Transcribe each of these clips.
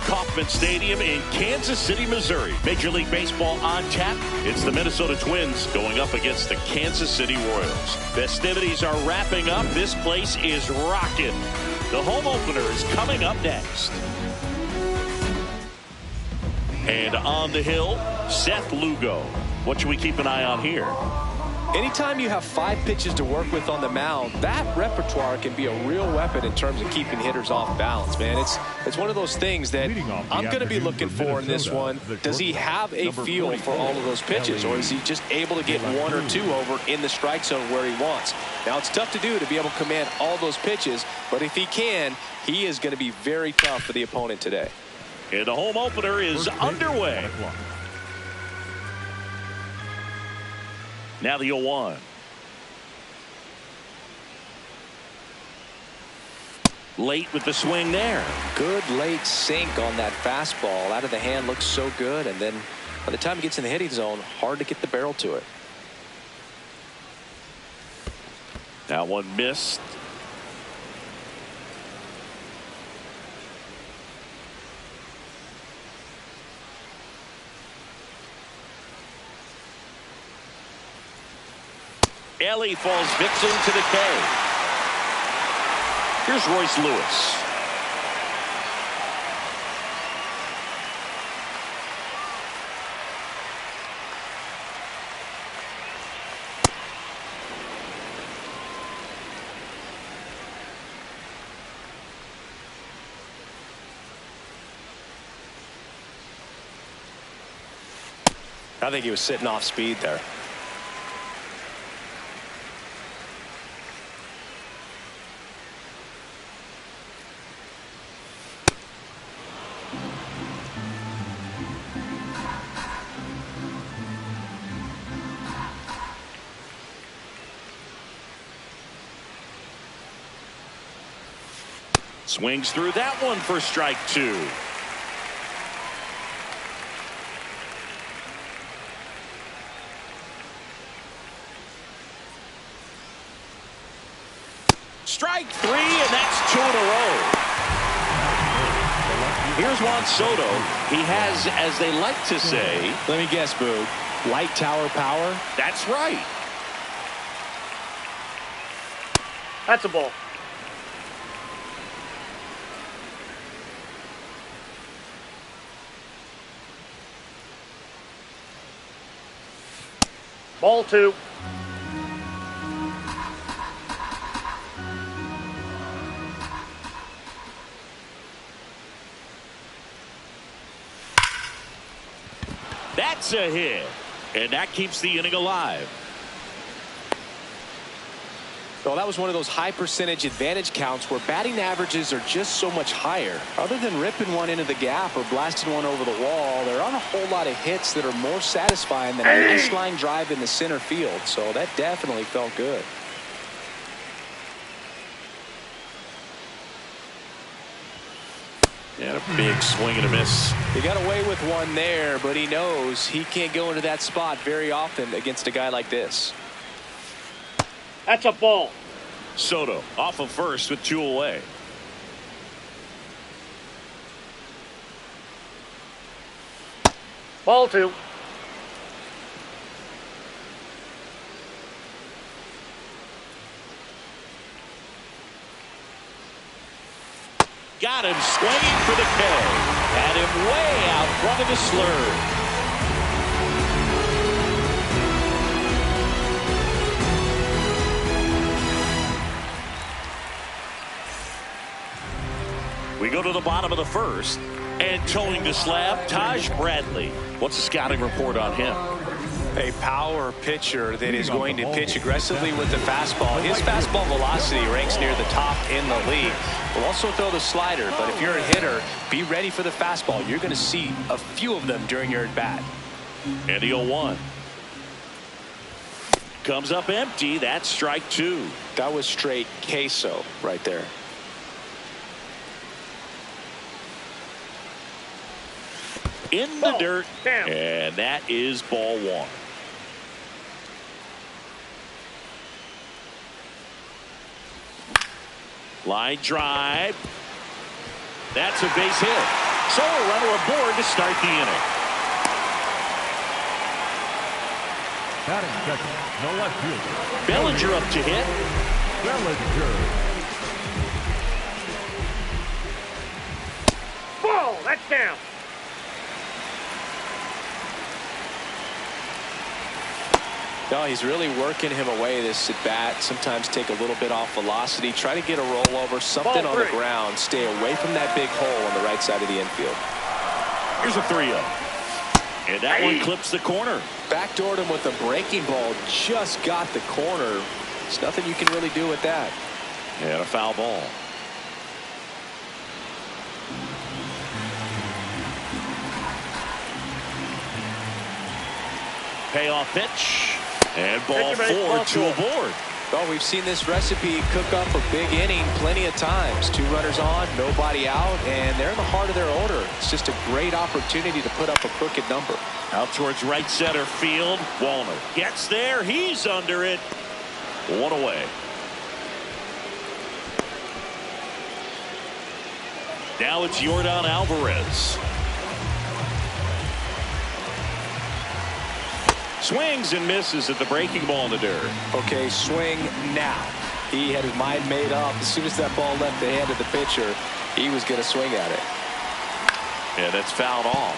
Kauffman Stadium in Kansas City, Missouri. Major League Baseball on tap. It's the Minnesota Twins going up against the Kansas City Royals. Festivities are wrapping up. This place is rocking. The home opener is coming up next. And on the hill, Seth Lugo. What should we keep an eye on here? Anytime you have 5 pitches to work with on the mound, that repertoire can be a real weapon in terms of keeping hitters off balance, man. It's one of those things that I'm going to be looking for in this one. Does he have a feel for all of those pitches, or is he just able to get 1 or 2 over in the strike zone where he wants? Now, it's tough to do to be able to command all those pitches, but if he can, he is going to be very tough for the opponent today. And the home opener is underway. Now the 0-1. Late with the swing there. Good late sink on that fastball. Out of the hand, looks so good. And then by the time it gets in the hitting zone, hard to get the barrel to it. That one missed. Ellie falls victim to the K. Here's Royce Lewis. I think he was sitting off speed there. Swings through that one for strike 2. Strike 3, and that's 2 in a row. Here's Juan Soto. He has, as they like to say, let me guess, Boog, light tower power? That's right. That's a ball. Ball 2. That's a hit, and that keeps the inning alive. Well, that was one of those high percentage advantage counts where batting averages are just so much higher. Other than ripping one into the gap or blasting one over the wall, there aren't a whole lot of hits that are more satisfying than a nice line drive in the center field. So that definitely felt good. And a big swing and a miss. He got away with one there, but he knows he can't go into that spot very often against a guy like this. That's a ball. Soto off of first with 2 away. Ball 2. Got him swinging for the K. Had him way out front of the slurve. We go to the bottom of the first, and towing the slab, Taj Bradley. What's the scouting report on him? A power pitcher that is going to pitch aggressively with the fastball. His fastball velocity ranks near the top in the league. Will also throw the slider, but if you're a hitter, be ready for the fastball. You're going to see a few of them during your at-bat. And the 0-1. Comes up empty. That's strike 2. That was straight queso right there. In the dirt, and that is ball 1. Line drive. That's a base hit. So a runner aboard to start the inning. Batting second, the left fielder. Bellinger up to hit. Bellinger. Ball. That's down. No, he's really working him away this at bat. Sometimes take a little bit off velocity. Try to get a rollover, something on the ground. Stay away from that big hole on the right side of the infield. Here's a 3-0. And that one clips the corner. Backdoored him with a breaking ball. Just got the corner. There's nothing you can really do with that. And a foul ball. Payoff pitch. And ball 4, 2 aboard. Well, we've seen this recipe cook up a big inning plenty of times. 2 runners on, nobody out, and they're in the heart of their order. It's just a great opportunity to put up a crooked number. Out towards right center field. Wallner gets there. He's under it. 1 away. Now it's Yordan Alvarez. Swings and misses at the breaking ball in the dirt. Okay, swing now. He had his mind made up. As soon as that ball left the hand of the pitcher, he was going to swing at it. And that's fouled off.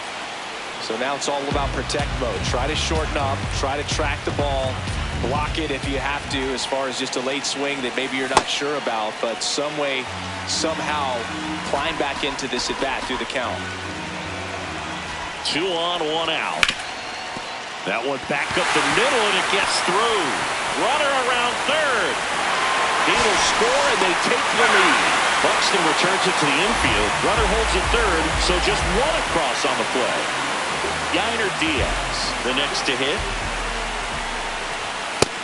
So now it's all about protect mode. Try to shorten up. Try to track the ball. Block it if you have to, as far as just a late swing that maybe you're not sure about. But some way, somehow, climb back into this at bat through the count. 2 on, 1 out. That one back up the middle, and it gets through. Runner around third. He'll score, and they take the lead. Buxton returns it to the infield. Runner holds it third, so just 1 across on the play. Yainer Diaz, the next to hit.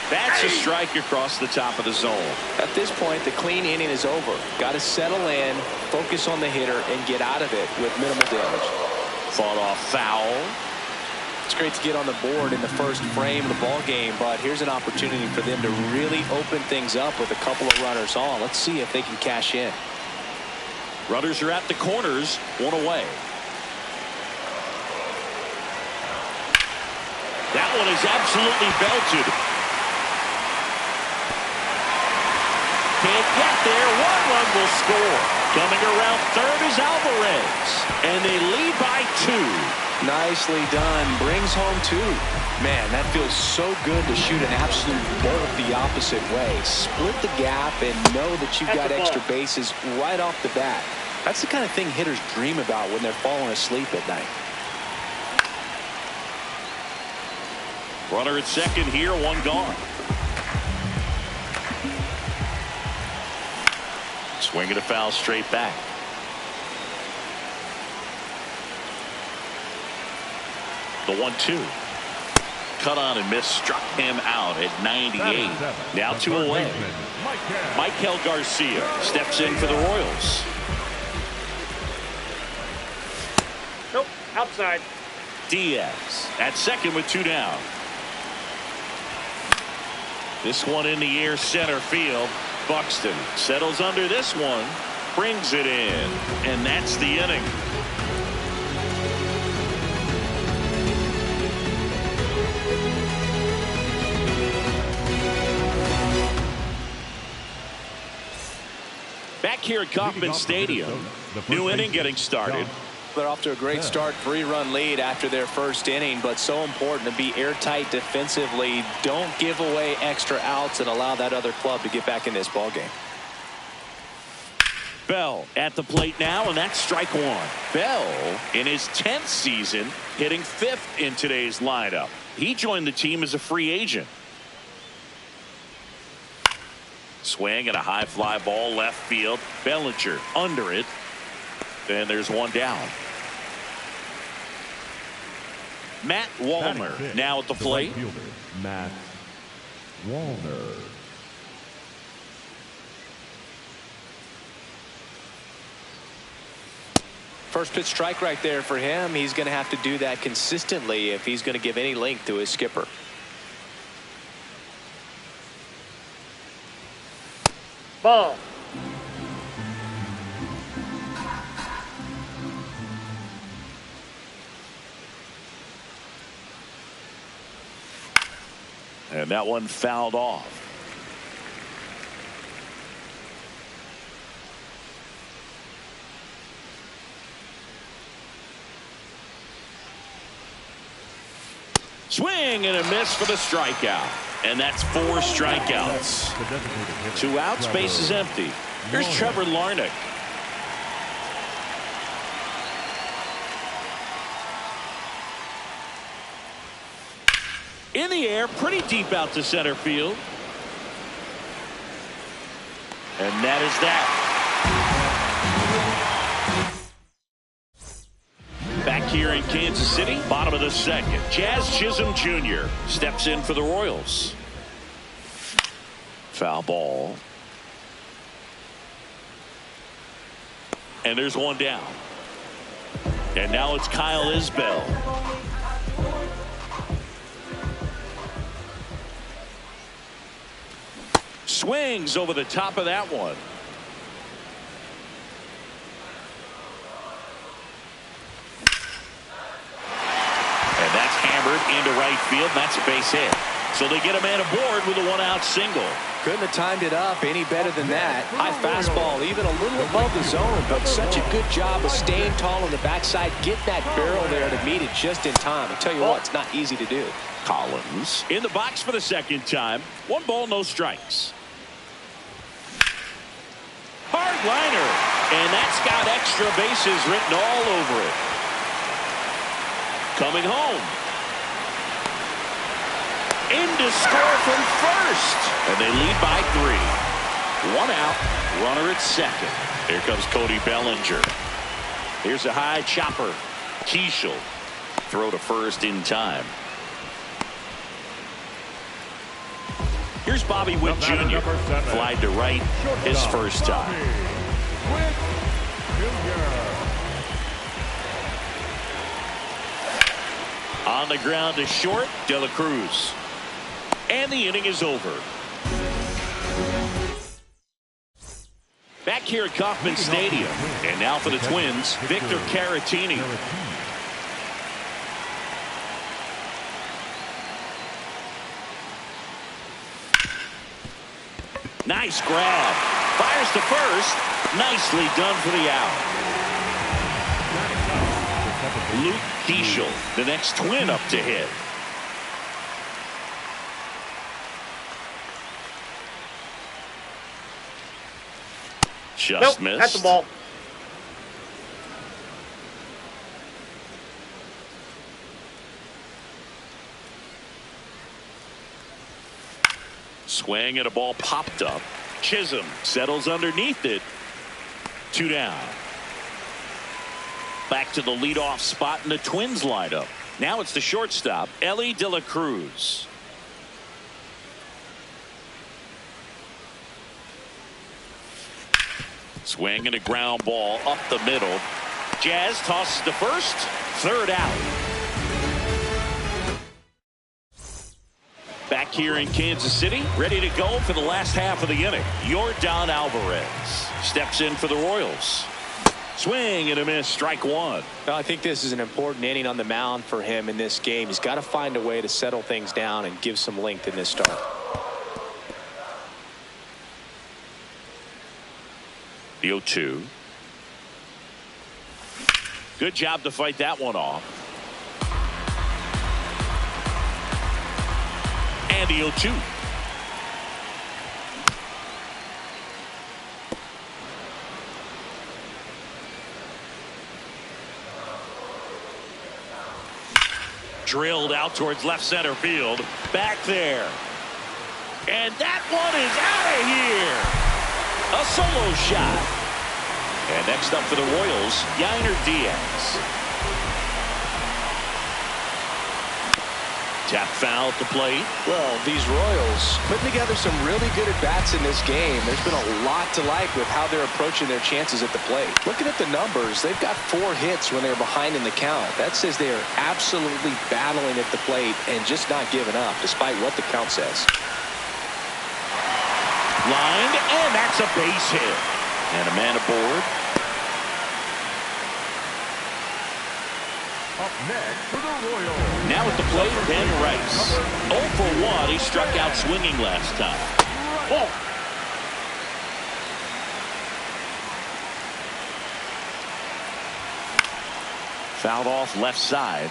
That's a strike across the top of the zone. At this point, the clean inning is over. Got to settle in, focus on the hitter, and get out of it with minimal damage. Fought off foul. It's great to get on the board in the first frame of the ball game, but here's an opportunity for them to really open things up with a couple of runners on. Let's see if they can cash in. Runners are at the corners, 1 away. That one is absolutely belted. Can't get there. 1 run will score. Coming around third is Alvarez, and they lead by 2. Nicely done. Brings home 2. Man, that feels so good to shoot an absolute bolt the opposite way. Split the gap and know that you've got extra bases right off the bat. That's the kind of thing hitters dream about when they're falling asleep at night. Runner at second here, 1 gone. Swing and a foul straight back. The 1-2. Cut on and miss, struck him out at 98. Now 2 away. Michael Garcia steps in for the Royals. Nope. Outside. Diaz at second with 2 down. This one in the air center field. Buxton settles under this one. Brings it in. And that's the inning. Back here at Kauffman Stadium. New inning getting started. They're off to a great start, 3-run lead after their first inning, but so important to be airtight defensively. Don't give away extra outs and allow that other club to get back in this ballgame. Bell at the plate now, and that's strike 1. Bell, in his 10th season, hitting 5th in today's lineup. He joined the team as a free agent. Swing and a high fly ball left field. Bellinger under it. And there's 1 down. Matt Wallner now at the plate. Matt Wallner. First pitch strike right there for him. He's going to have to do that consistently if he's going to give any length to his skipper. Ball. And that one fouled off. Swing and a miss for the strikeout. And that's 4 strikeouts. 2 outs, base is empty. Here's Trevor Larnach. In the air, pretty deep out to center field. And that is that. Back here in Kansas City, bottom of the second. Jazz Chisholm Jr. steps in for the Royals. Foul ball. And there's one down. And now it's Kyle Isbell. Swings over the top of that one. And that's hammered into right field. That's a base hit. So they get a man aboard with a 1-out single. Couldn't have timed it up any better than that. High fastball, even a little above the zone, but such a good job of staying tall on the backside, getting that barrel there to meet it just in time. I tell you what, it's not easy to do. Collins in the box for the second time. 1 ball, no strikes. Hard liner, and that's got extra bases written all over it. Coming home. In to score from first. And they lead by 3. 1 out, runner at second. Here comes Cody Bellinger. Here's a high chopper. Keishel. Throw to first in time. Here's Bobby Witt Jr. Fly to right his first time. On the ground to short, De La Cruz. And the inning is over. Back here at Kauffman Stadium. And now for the Twins, Victor Caratini. Nice grab. Fires to first. Nicely done for the out. Luke Keishel, the next Twin up to hit. Just missed. That's the ball. Swing and a ball popped up. Chisholm settles underneath it. 2 down. Back to the leadoff spot in the Twins lineup. Now it's the shortstop, Ellie De La Cruz. Swing and a ground ball up the middle. Jazz tosses to first. 3rd out. Back here in Kansas City, ready to go for the last half of the inning. Yordan Alvarez steps in for the Royals. Swing and a miss, strike 1. Well, I think this is an important inning on the mound for him in this game. He's got to find a way to settle things down and give some length in this start. The 0-2. Good job to fight that one off. And the 0-2. Drilled out towards left center field. Back there. And that one is out of here. A solo shot. And next up for the Royals, Yainer Diaz. Tap foul at the plate. Well, these Royals putting together some really good at-bats in this game. There's been a lot to like with how they're approaching their chances at the plate. Looking at the numbers, they've got 4 hits when they're behind in the count. That says they are absolutely battling at the plate and just not giving up, despite what the count says. Lined, and that's a base hit. And a man aboard. Up next for the Royals. Now at the plate, Ben Rice. 0 for 1. He struck out swinging last time. Ball. Fouled off left side.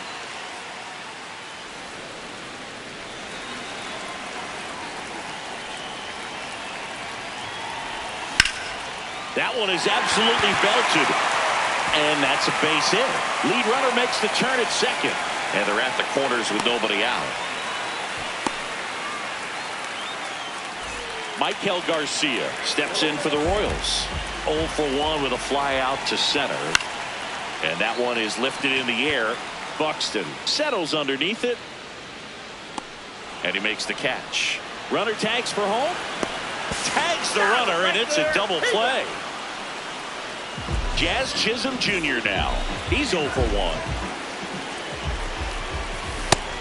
That one is absolutely belted. And that's a base hit. Lead runner makes the turn at second. And they're at the corners with nobody out. Michael Garcia steps in for the Royals. 0 for 1 with a fly out to center. And that one is lifted in the air. Buxton settles underneath it. And he makes the catch. Runner tags for home. Tags the runner, and it's a double play. Jazz Chisholm Jr. now. He's 0 for 1.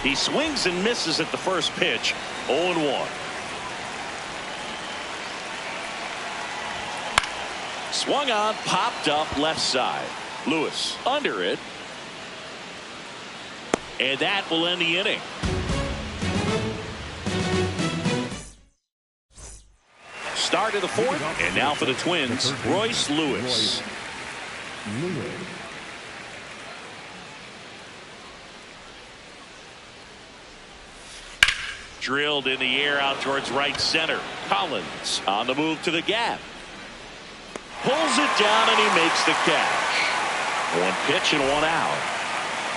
He swings and misses at the first pitch. 0-1. Swung on, popped up left side. Lewis under it. And that will end the inning. Start of the fourth, and now for the Twins, Royce Lewis. Drilled in the air out towards right center. Collins on the move to the gap. Pulls it down, and he makes the catch. One pitch and one out.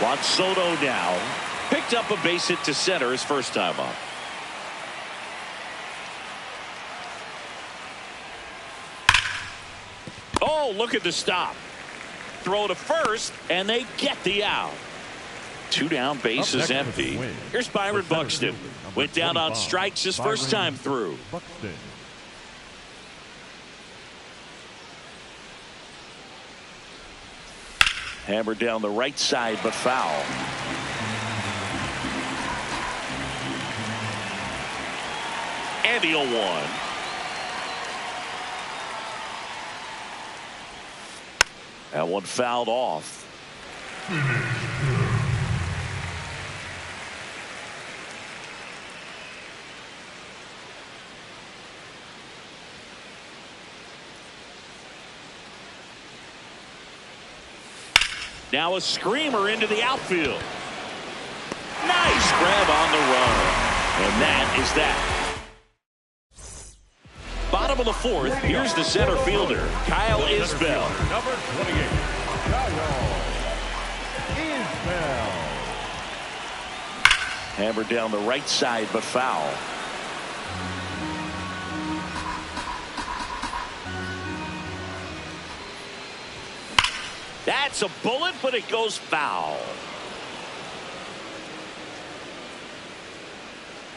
Juan Soto now picked up a base hit to center his first time up. Oh, look at the stop. Throw to first, and they get the out. 2 down, base is empty. Here's Byron Buxton. Went down on strikes his first time through. Hammered down the right side, but foul. And the 0-1. That one fouled off. Now a screamer into the outfield. Nice grab on the run. And that is that. Bottom of the fourth, here's the center fielder, Kyle Isbell. Number 28, Kyle Isbell. Hammered down the right side, but foul. That's a bullet, but it goes foul.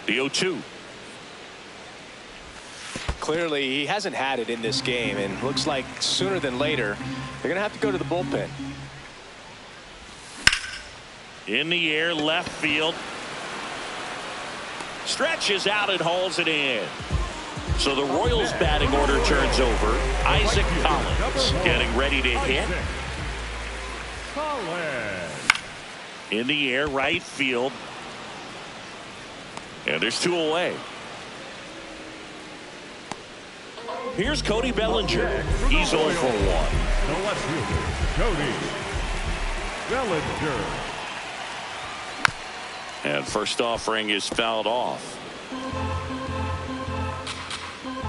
The 0-2. Clearly, he hasn't had it in this game, and looks like sooner than later, they're going to have to go to the bullpen. In the air, left field. Stretches out and hauls it in. So the Royals batting order turns over. Isaac Collins getting ready to hit. In the air, right field. And there's 2 away. Here's Cody Bellinger. He's 0 for 1. The left fielder, Cody Bellinger. And first offering is fouled off.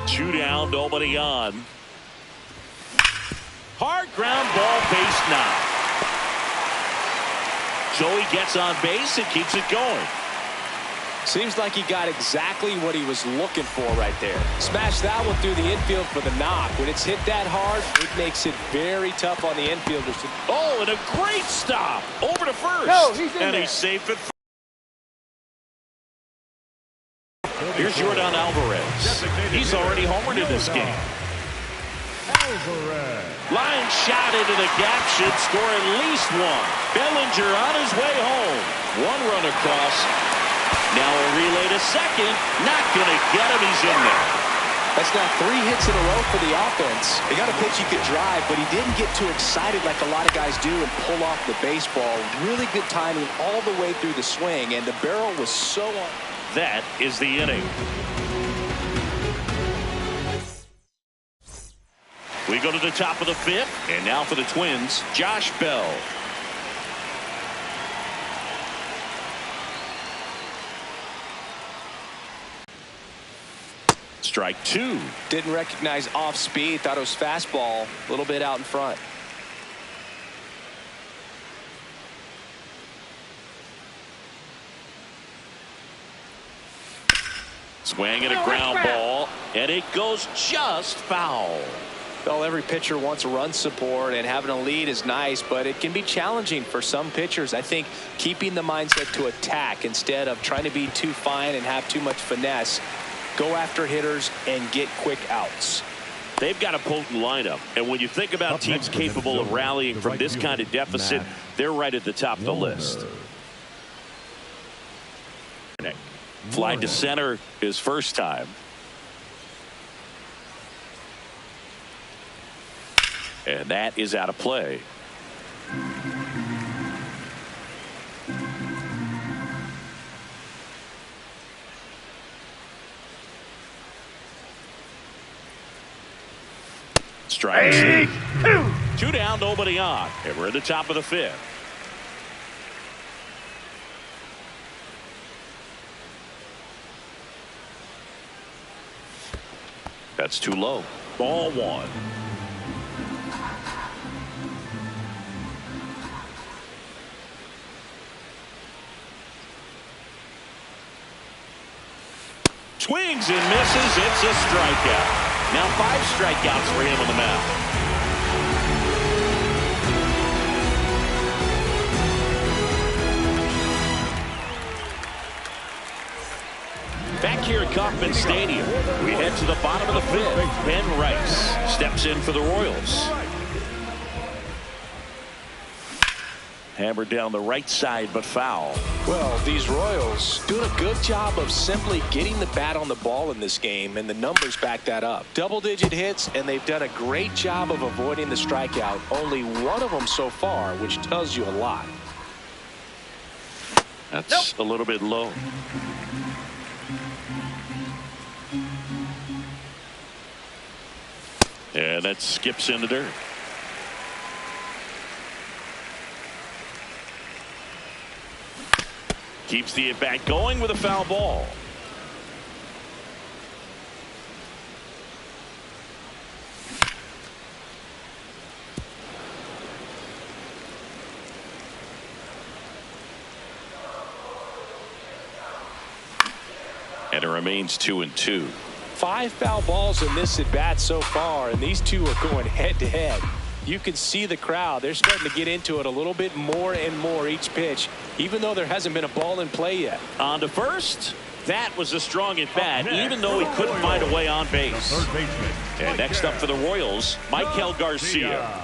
2 down, nobody on. Hard ground ball, base knock. Joey gets on base and keeps it going. Seems like he got exactly what he was looking for right there. Smashed that one through the infield for the knock. When it's hit that hard, it makes it very tough on the infielders. Oh, and a great stop over to first. No, he's in and there. He's safe at first. Here's Jordan Alvarez. He's already homered in this game. Alvarez. Line shot into the gap should score at least one. Bellinger on his way home. 1 run across. Now a relay to second. Not going to get him. He's in there. That's now 3 hits in a row for the offense. They got a pitch he could drive, but he didn't get too excited like a lot of guys do and pull off the baseball. Really good timing all the way through the swing, and the barrel was so on. That is the inning. We go to the top of the 5th, and now for the Twins, Josh Bell. Strike 2. Didn't recognize off speed. Thought it was fastball. A little bit out in front. Swing and a ground ball, and it goes just foul. Well, every pitcher wants run support, and having a lead is nice, but it can be challenging for some pitchers. I think keeping the mindset to attack instead of trying to be too fine and have too much finesse. Go after hitters and get quick outs. They've got a potent lineup, and when you think about teams capable of rallying from this kind of deficit, they're right at the top of the list. Fly to center his first time. And that is out of play. Strike 2 down, nobody on, and we're at the top of the 5th. That's too low. Ball 1. Swings and misses. It's a strikeout. Now 5 strikeouts for him on the mound. Back here at Kauffman Stadium, we head to the bottom of the 5th. Ben Rice steps in for the Royals. Hammered down the right side, but foul. Well, these Royals doing a good job of simply getting the bat on the ball in this game, and the numbers back that up. Double-digit hits, and they've done a great job of avoiding the strikeout. Only one of them so far, which tells you a lot. That's a little bit low. And that skips in the dirt. Keeps the at-bat going with a foul ball. And it remains 2-2. 5 foul balls in this at-bat so far, and these two are going head-to-head. You can see the crowd. They're starting to get into it a little bit more and more each pitch, even though there hasn't been a ball in play yet. On to first. That was a strong at-bat, even though he couldn't find a way on base. And next up for the Royals, Michael Garcia.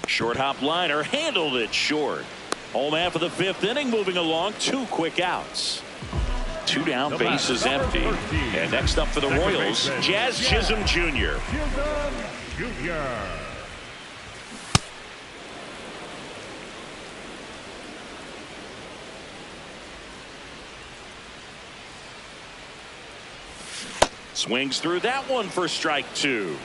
Short hop liner, handled it short. Home half of the 5th inning, moving along, 2 quick outs. 2 down, base is empty. And next up for the Royals, Jazz Chisholm Jr. Swings through that one for strike 2.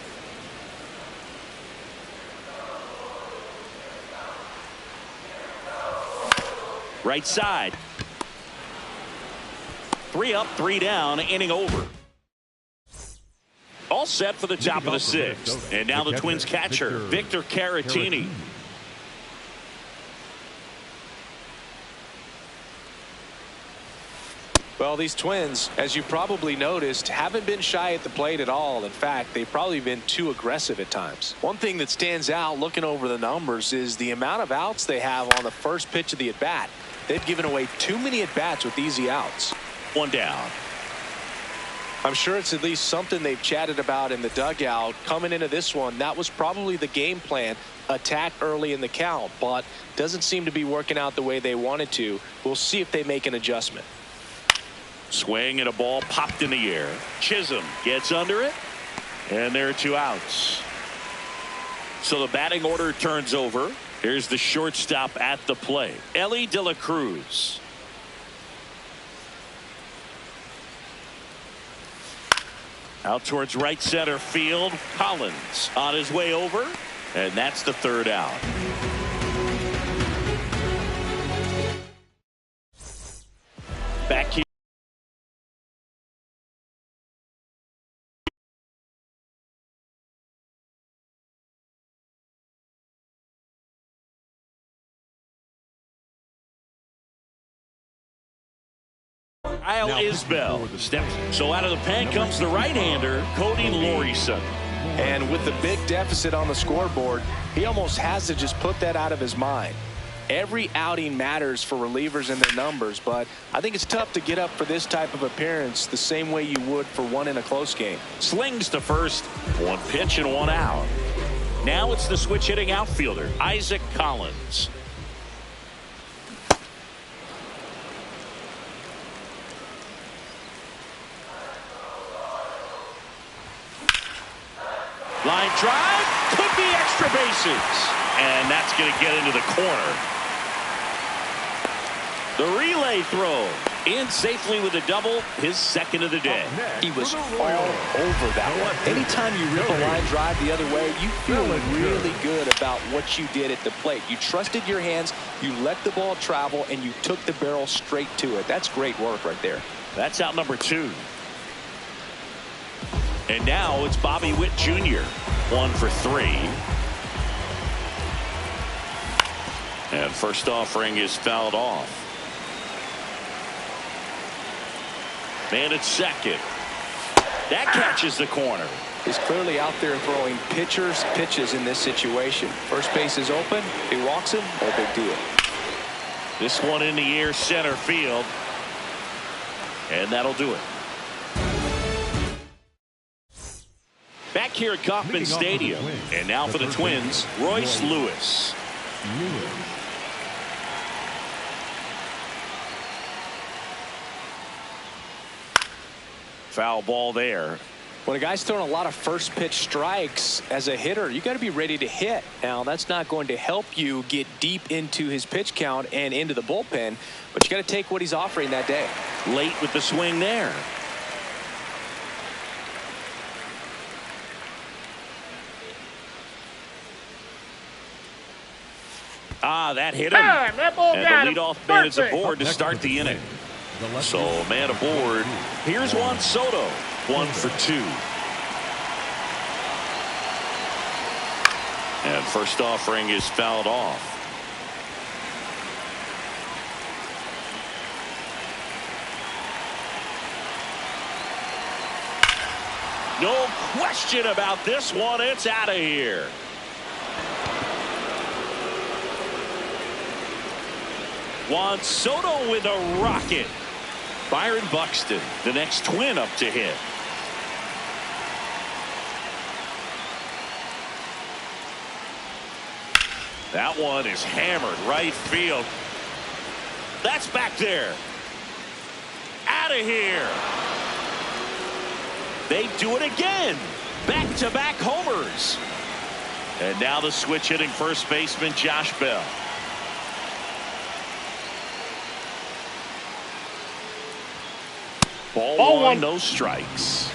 Right side. 3 up, 3 down, inning over. All set for the top of the 6th. And now the Twins catcher, Victor Caratini. Well, these Twins, as you probably noticed, haven't been shy at the plate at all. In fact, they've probably been too aggressive at times. One thing that stands out looking over the numbers is the amount of outs they have on the first pitch of the at-bat. They've given away too many at-bats with easy outs. 1 down. I'm sure it's at least something they've chatted about in the dugout. Coming into this one, that was probably the game plan. Attack early in the count, but doesn't seem to be working out the way they wanted to. We'll see if they make an adjustment. Swing and a ball popped in the air. Chisholm gets under it. And there are 2 outs. So the batting order turns over. Here's the shortstop at the plate, Ellie De La Cruz. Out towards right center field. Collins on his way over. And that's the 3rd out. Back here. Kyle Isbell steps. So out of the pen comes the right-hander, Cody Lorison. And with the big deficit on the scoreboard, he almost has to just put that out of his mind. Every outing matters for relievers and their numbers, but I think it's tough to get up for this type of appearance the same way you would for one in a close game. Slings to first. 1 pitch and 1 out. Now it's the switch-hitting outfielder, Isaac Collins. Line drive, could be extra bases. And that's going to get into the corner. The relay throw in safely with a double, his 2nd of the day. He was all over that one. Anytime you rip a line drive the other way, you feel really good about what you did at the plate. You trusted your hands, you let the ball travel, and you took the barrel straight to it. That's great work right there. That's out number 2. And now it's Bobby Witt Jr. 1 for 3. And first offering is fouled off. Man at second. That catches the corner. He's clearly out there throwing pitches in this situation. First base is open. He walks him. No big deal. This one in the air, center field. And that'll do it. Back here at Kauffman Stadium. And now for the Twins, Royce Lewis. Foul ball there. When a guy's throwing a lot of first pitch strikes as a hitter, you got to be ready to hit. Now, that's not going to help you get deep into his pitch count and into the bullpen, but you got to take what he's offering that day. Late with the swing there. That hit him. That ball And got the him. leadoff man is aboard to start the inning. So man aboard. Here's Juan Soto. 1 for 2. And first offering is fouled off. No question about this one. It's out of here. Juan Soto with a rocket. Byron Buxton, the next Twin up to hit. That one is hammered right field. That's back there. Out of here. They do it again. Back-to-back homers. And now the switch hitting first baseman Josh Bell. Ball 1, no strikes.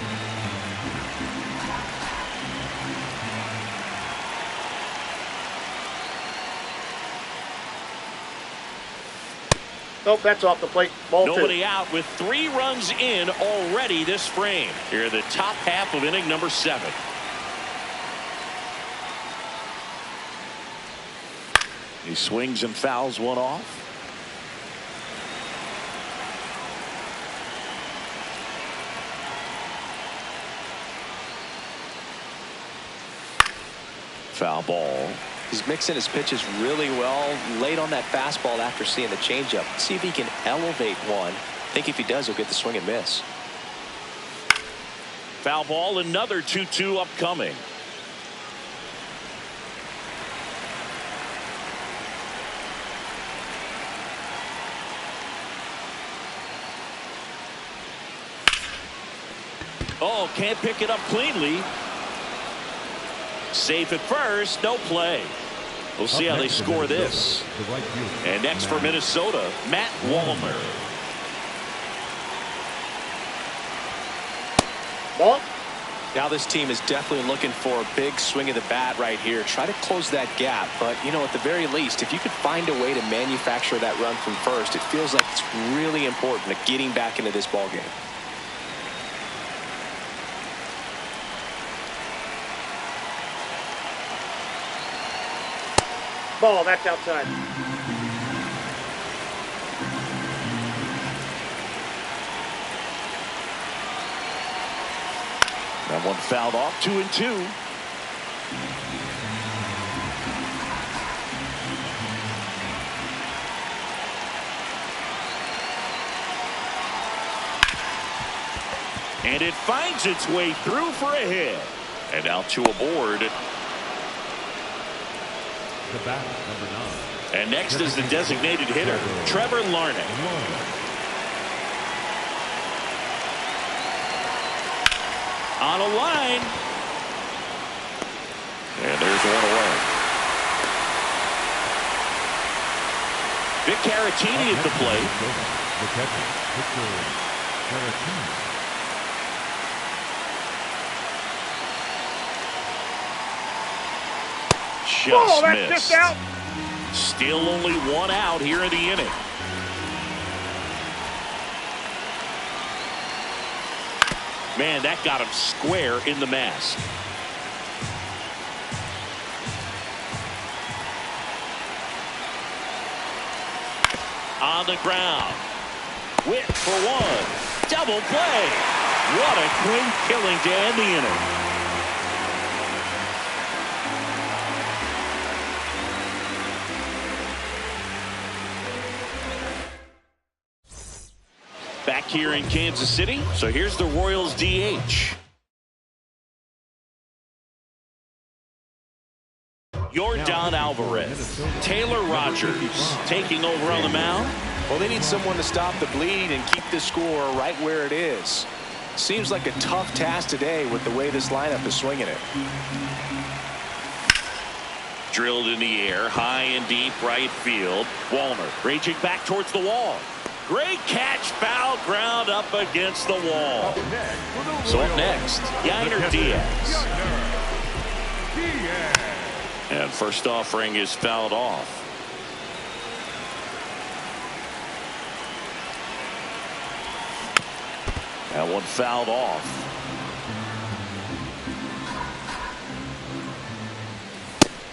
Nope, that's off the plate. Ball 2. Nobody out with 3 runs in already this frame. Here in the top half of inning number 7. He swings and fouls one off. Foul ball. He's mixing his pitches really well late on that fastball after seeing the changeup. See if he can elevate one. I think if he does, he'll get the swing and miss. Foul ball, another 2-2 upcoming. Oh, can't pick it up cleanly. Safe at first, no play. We'll see how they score this. And next for Minnesota, Matt Wallner. Ball. Now this team is definitely looking for a big swing of the bat right here. Try to close that gap. But, you know, at the very least, if you could find a way to manufacture that run from first, it feels like it's really important to getting back into this ball game. Ball. That's outside. That one fouled off, 2-2. And it finds its way through for a hit. And now 2 aboard. The bat, number 9. And next is the designated hitter, Trevor Larnach. On a line. And there's one away. Vic Caratini at the plate. The catcher, Victor Caratini. Just that's missed. just out. Still only 1 out here in the inning. Man, that got him square in the mask. On the ground. Whip for 1. Double play. What a quick killing to end the inning. Back here in Kansas City. So here's the Royals DH. Yordan Alvarez. Taylor Rogers taking over on the mound. Well, they need someone to stop the bleed and keep the score right where it is. Seems like a tough task today with the way this lineup is swinging it. Drilled in the air, high and deep right field. Wallner raging back towards the wall. Great catch, foul ground up against the wall. So up next, Yainer Diaz. And first offering is fouled off. That one fouled off.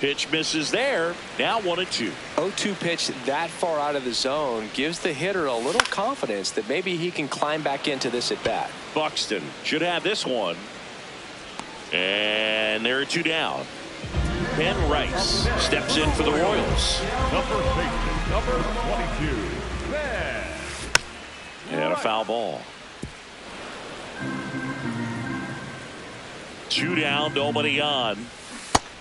Pitch misses there. Now 1-2. 0-2 pitch that far out of the zone gives the hitter a little confidence that maybe he can climb back into this at bat. Buxton should have this one. And there are 2 down. Ben Rice steps in for the Royals. Number 22. Ben. And a foul ball. 2 down, nobody on.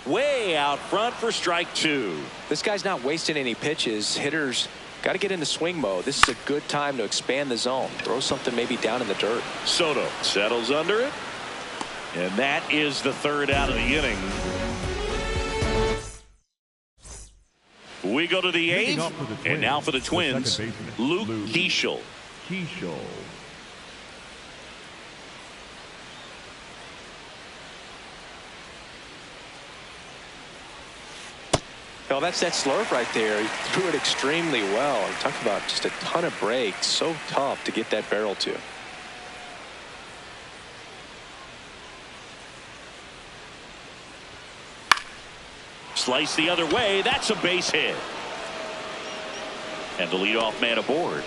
Way out front for strike 2. This guy's not wasting any pitches. Hitters got to get into swing mode. This is a good time to expand the zone. Throw something maybe down in the dirt. Soto settles under it. And that is the 3rd out of the inning. We go to the 8th. And now for the Twins, Luke Keeschel. Well, that's that slurve right there. He threw it extremely well. He talked about just a ton of breaks. So tough to get that barrel to. Slice the other way. That's a base hit. And the leadoff man aboard.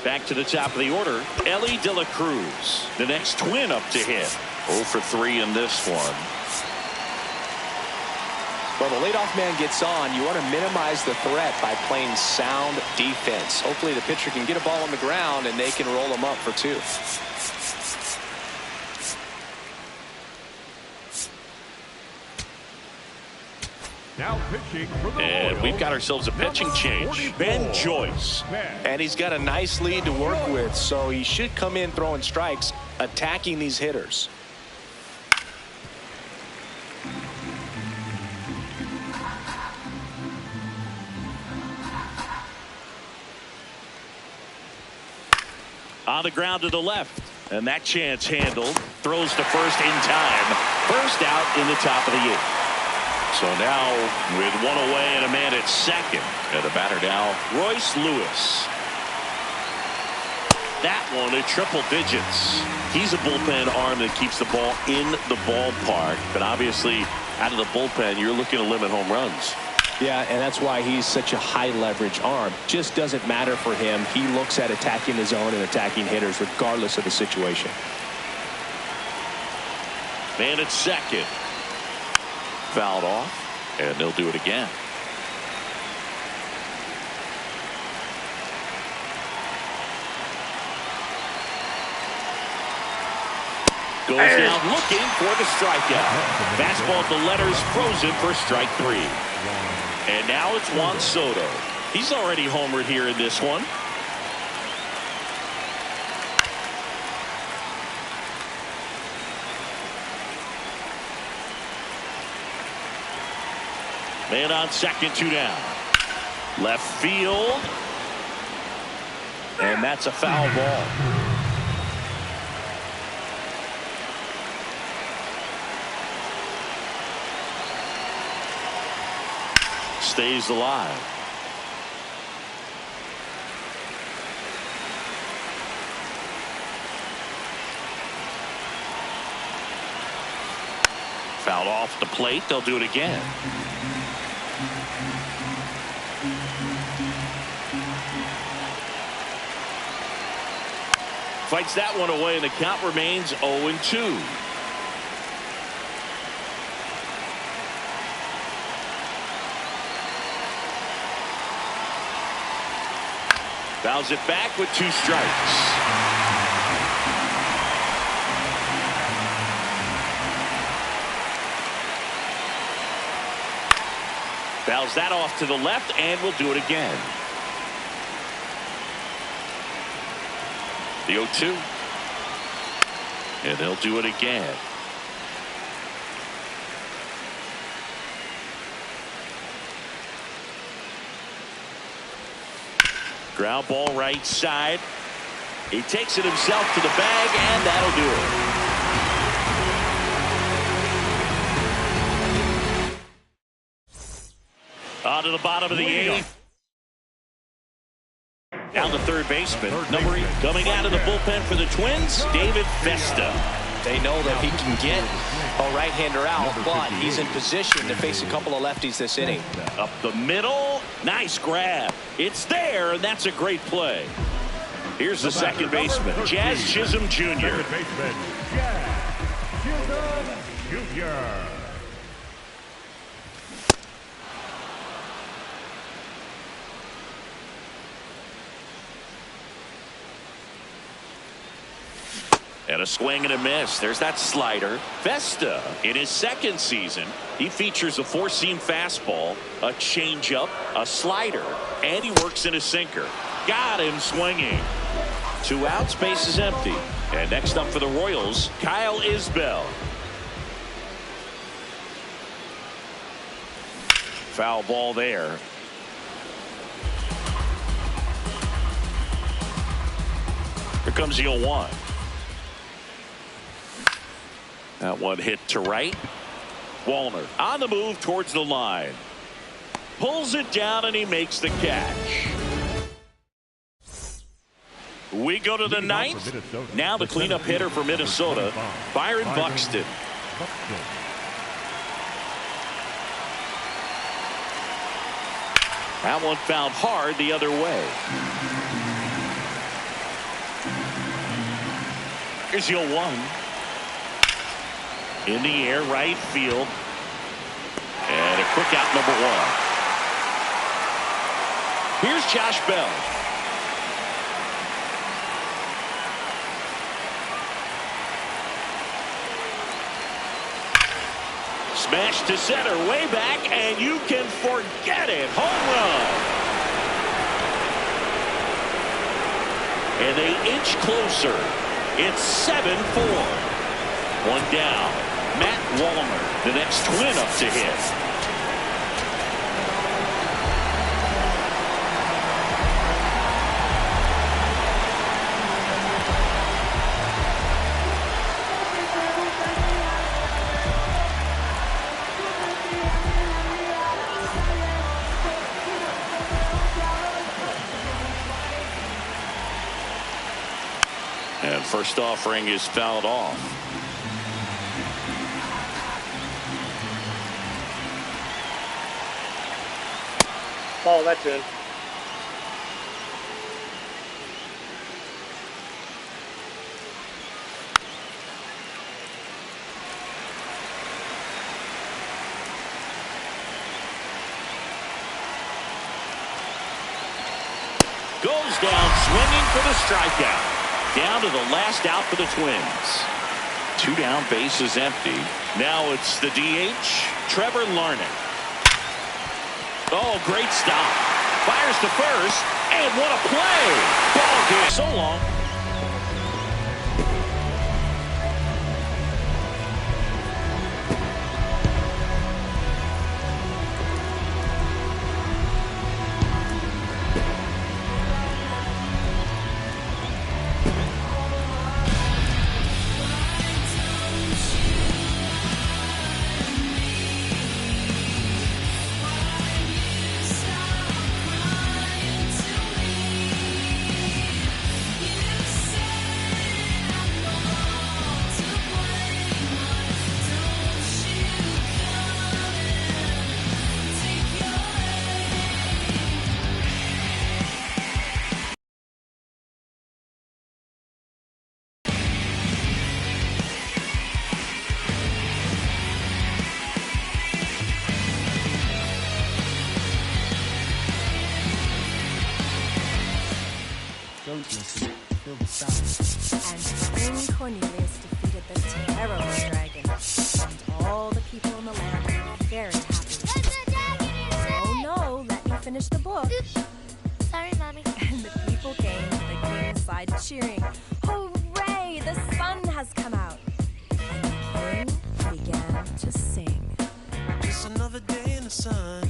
Back to the top of the order, Ellie De La Cruz, the next Twin up to hit. 0 for 3 in this one. Well, the leadoff man gets on. You want to minimize the threat by playing sound defense. Hopefully the pitcher can get a ball on the ground and they can roll him up for 2. Now pitching for the And Royals, we've got ourselves a pitching change. Ben Joyce. And he's got a nice lead to work with, so he should come in throwing strikes, attacking these hitters. On the ground to the left. And that chance handled. Throws to first in time. First out in the top of the 8th. So now with one away and a man at second. And the batter now, Royce Lewis. That one at triple digits. He's a bullpen arm that keeps the ball in the ballpark. But obviously, out of the bullpen, you're looking to limit home runs. Yeah, and that's why he's such a high leverage arm. Just doesn't matter for him. He looks at attacking the zone and attacking hitters regardless of the situation. Man at second. Fouled off, and they'll do it again. Goes down looking for the strikeout. Fastball at the letters, frozen for strike 3. And now it's Juan Soto. He's already homered here in this one. Man on second, 2 down. Left field. And that's a foul ball. Stays alive. Fouled off the plate. They'll do it again. Fights that one away, and the count remains 0-2. Fouls it back with 2 strikes. Fouls that off to the left, and we'll do it again. The 0-2. And they'll do it again. Ground ball right side. He takes it himself to the bag, and that'll do it. On to the bottom of the 8th. Now the third baseman, number 8, coming out of the bullpen for the Twins, David Vesta. They know that he can get a right-hander out, but he's in position to face a couple of lefties this inning. Up the middle, nice grab. It's there, and that's a great play. Here's the second baseman, Jazz Chisholm Jr. And a swing and a miss. There's that slider. Vesta, in his second season, he features a 4-seam fastball, a changeup, a slider, and he works in a sinker. Got him swinging. 2 outs, base is empty. And next up for the Royals, Kyle Isbell. Foul ball there. Here comes the 0-1. That one hit to right. Wallner on the move towards the line. Pulls it down, and he makes the catch. We go to the 9th. Now the cleanup hitter for Minnesota, Byron Buxton. That one fouled hard the other way. Here's the 0-1. In the air, right field. And a quick out, number 1. Here's Josh Bell. Smash to center, way back, and you can forget it. Home run. And they inch closer. It's 7-4. One down. Matt Wallner, the next Twin up to hit. And first offering is fouled off. Ball, that's in. Goes down swinging for the strikeout. Down to the last out for the Twins. 2 down, bases empty. Now it's the DH, Trevor Larnach. Oh, great stop. Fires to first, and what a play. Ball game. So long. Don't listen. Feel the sound. And King Cornelius defeated the terrible dragon. And all the people in the land were very happy. Oh no, let me finish the book. Sorry, Mommy. And the people came to the king's side cheering. Hooray! The sun has come out. And the king began to sing. Just another day in the sun.